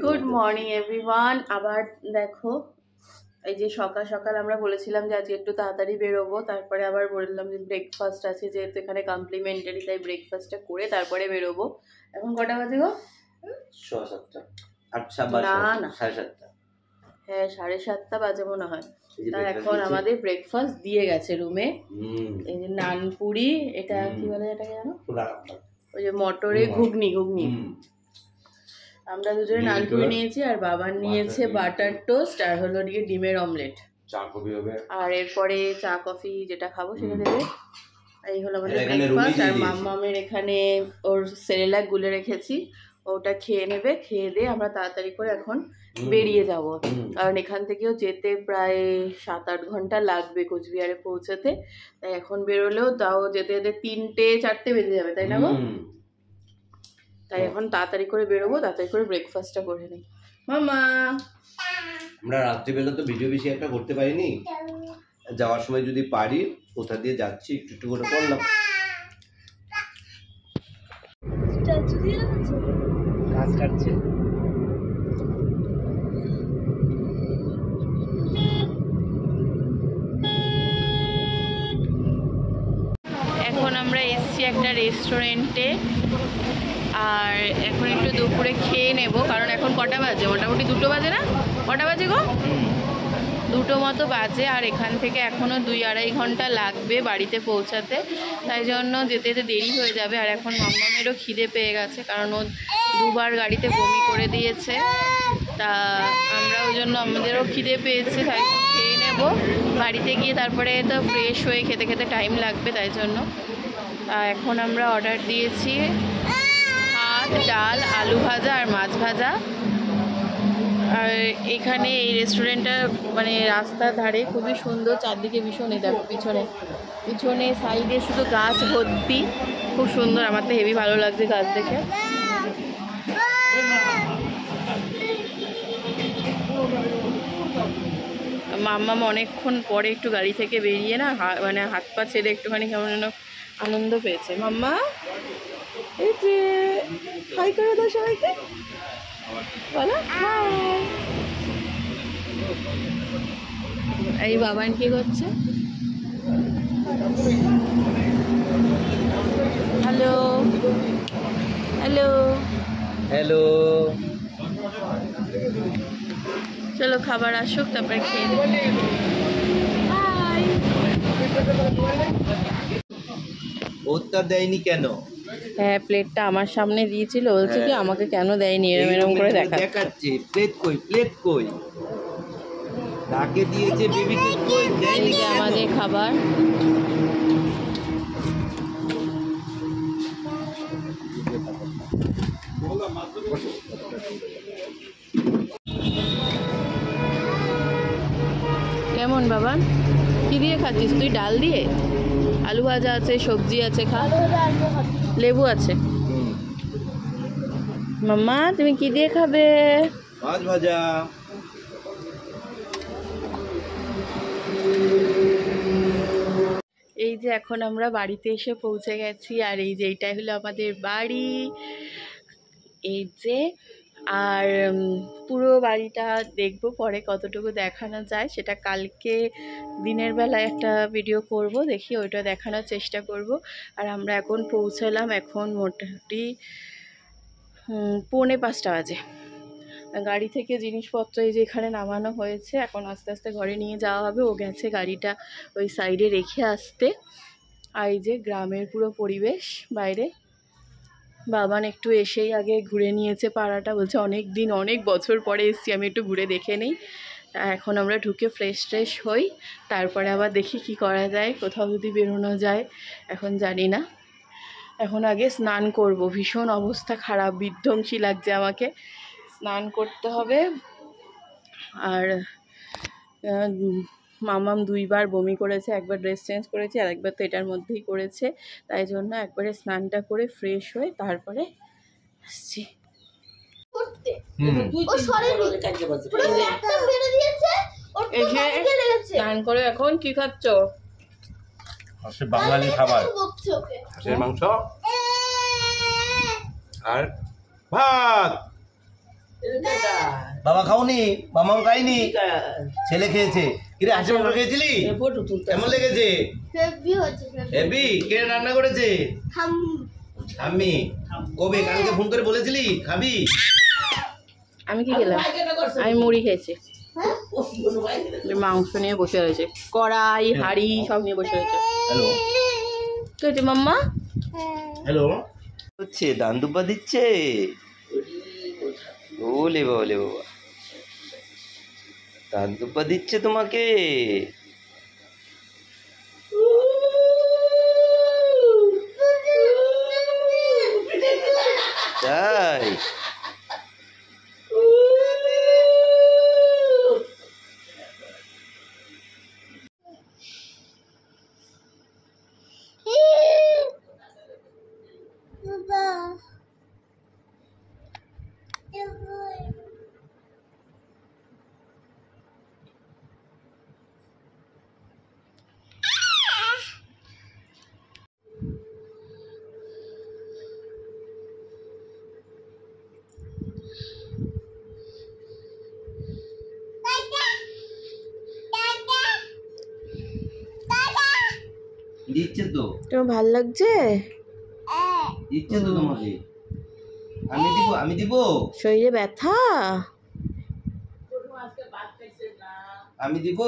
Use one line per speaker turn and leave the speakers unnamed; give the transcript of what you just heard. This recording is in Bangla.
Good morning everyone. আবার দেখো, এই যে সকাল সকাল আমরা বলেছিলাম যে আজকে একটু তাড়াতাড়ি বেরোবো, তারপরে আবার বললাম যে ব্রেকফাস্ট আছে, যেহেতু এখানে কমপ্লিমেন্টারি, তাই ব্রেকফাস্টটা করে তারপরে বেরোবো। এখন কটা বাজে গো?
7:30
না না,
7:30।
হ্যাঁ 7:30 বাজে মনে হয়। তা এখন আমাদের ব্রেকফাস্ট দিয়ে গেছে রুমে। এই যে নানপুরি, এটা কি বলে এটাকে জানো? ওই যে মটরে ঘুগনি। আমরা দুজনে নানপুরি নিয়েছি, আর বাবার নিয়েছে বাটার টোস্ট, আর হলো দিয়ে ডিমের অমলেট।
চা কফি হবে,
আর এরপরে চা কফি যেটা খাবো সেটা দেবে। এই হলো আমাদের ব্রেকফাস্ট। আর মাম্মামের এখানে ওর সেরেলাক গুলে রেখেছি, ওটা খেয়ে নেবে। খেয়ে দিয়ে আমরা তাড়াতাড়ি করে এখন বেরিয়ে যাব, কারণ এখান থেকেও যেতে প্রায় 7-8 ঘন্টা লাগবে কোচবিহারে পৌঁছাতে। তাই এখন বেরোলেও তাও যেতে যেতে 3-4 বেজে যাবে, তাই না গো? তাই এখন তাড়াতাড়ি করে বেরোবো, তাড়াতাড়ি করে ব্রেকফাস্টটা করে নিই। মামা,
আমরা রাত্রিবেলা তো ভিডিও বেশি একটা করতে পারিনি, যাওয়ার সময় যদি পারি কোথা দিয়ে যাচ্ছি একটু একটু করে করলাম। গাছ কাটছে।
এখন আমরা এসছি একটা রেস্টুরেন্টে, আর এখন একটু দুপুরে খেয়ে নেব, কারণ এখন কটা বাজে? মোটামুটি 2টো বাজে না? কটা বাজে গো? 2টো মতো বাজে। আর এখান থেকে এখনও 2-2.5 ঘন্টা লাগবে বাড়িতে পৌঁছাতে, তাই জন্য যেতে যেতে দেরি হয়ে যাবে। আর এখন মাম্মামেরও খিদে পেয়ে গেছে, কারণ ও 2বার গাড়িতে বমি করে দিয়েছে। তা আমরা ওই জন্য আমাদেরও খিদে পেয়েছে, তাই খেয়ে নেব। বাড়িতে গিয়ে তারপরে তো ফ্রেশ হয়ে খেতে খেতে টাইম লাগবে, তাই জন্য এখন আমরা অর্ডার দিয়েছি ভাত, ডাল, আলু ভাজা আর মাছ ভাজা। আর এখানে এই রেস্টুরেন্টটা মানে রাস্তার ধারে, খুবই সুন্দর, চারদিকে ভীষণ, দেখো পিছনে সাইডে শুধু গাছ ভর্তি, খুব সুন্দর। আমার তো হেভি ভালো লাগছে গাছ দেখে। মাম্মাম অনেকক্ষণ পরে একটু গাড়ি থেকে বেরিয়ে না, মানে হাত পা ছেড়ে একটুখানি কেমন যেন আনন্দ পেয়েছে। মাম্মা এই যে হাই করে দাও সবাইকে, বলো হাই। এই বাবান কি করছে? Hello hello
hello.
চলো খাবার আসুক, তারপরে খেয়ে নেব। হাই।
ওটা দেয়নি কেন?
হ্যাঁ, প্লেটটা আমার সামনে দিয়েছিল, বলছে কি আমাকে কেন দেয়নি, এরম এরম করে
দেখাচ্ছে। প্লেট কই? তাকে দিয়েছে, বেবিকে কই? দেয়নি কেন?
আমাদের খাবার। কেমন বাবা, কি দিয়ে খাচ্ছিস তুই? ডাল দিয়ে? আলু ভাজা আছে, সবজি আছে, খা। লেবু আছে। মাম্মা তুমি কি দিয়ে খাবে?
মাছ ভাজা।
এই যে এখন আমরা বাড়িতে এসে পৌঁছে গেছি, আর এই যে এইটাই হলো আমাদের বাড়ি, এই যে। আর পুরো বাড়িটা দেখবো পরে, কতটুকু দেখানো যায় সেটা কালকে দিনের বেলায় একটা ভিডিও করব, দেখি ওইটা দেখানোর চেষ্টা করব। আর আমরা এখন পৌঁছালাম, এখন মোটামুটি 4:45 বাজে। গাড়ি থেকে জিনিসপত্র এই যে এখানে নামানো হয়েছে, এখন আস্তে আস্তে ঘরে নিয়ে যাওয়া হবে। ও গেছে গাড়িটা ওই সাইডে রেখে আসতে। আর এই যে গ্রামের পুরো পরিবেশ বাইরে। বাবান একটু এসেই আগে ঘুরে নিয়েছে পাড়াটা, বলছে অনেক বছর পরে এসেছি, আমি একটু ঘুরে দেখে নিই। এখন আমরা ঢুকে ফ্রেশ হই, তারপরে আবার দেখি কি করা যায়, কোথাও যদি বেরোনো যায়, এখন জানি না। এখন আগে স্নান করব, ভীষণ অবস্থা খারাপ, বিধ্বংসী লাগছে আমাকে। স্নান করতে হবে। আর মামাম 2বার বমি করেছে, একবার ড্রেস চেঞ্জ করেছে, আর একবার তো এটার মধ্যেই করেছে, তাই জন্য একবারে স্নানটা করে ফ্রেশ হয়ে তারপরে আসছি। স্নান করে এখন কি খাচ্ছ?
বাঙালি খাবার, হাঁসের মাংস আর ভাত। বাবা খাওনি, মামাও খাইনি, ছেলে খেয়েছে। কিরে হাসি মাংস খেয়েছিলি? কেমন লেগেছে? হেভি। কে রান্না করেছে? আমি। কবে? কালকে ফোন করে বলেছিলি খাবি?
আমি কি খেলাম? আমি মুড়ি খেয়েছি। মাংস নিয়ে বসে রয়েছে, কড়াই হাঁড়ি সব নিয়ে বসে রয়েছে।
হ্যালো,
কি হয়েছে মাম্মা?
হ্যালো, হচ্ছে দান দুব্বা দিচ্ছে। ওলে বাবা, ওলে বাবা, দান দুব্বা দিচ্ছে তোমাকে। তাই? দিচ্ছে তো।
তোমার ভাল লাগছে?
দিচ্ছে তো তোমাকে। আমি দিব, আমি দিব।
শরীরে ব্যথা?
আমি দিব।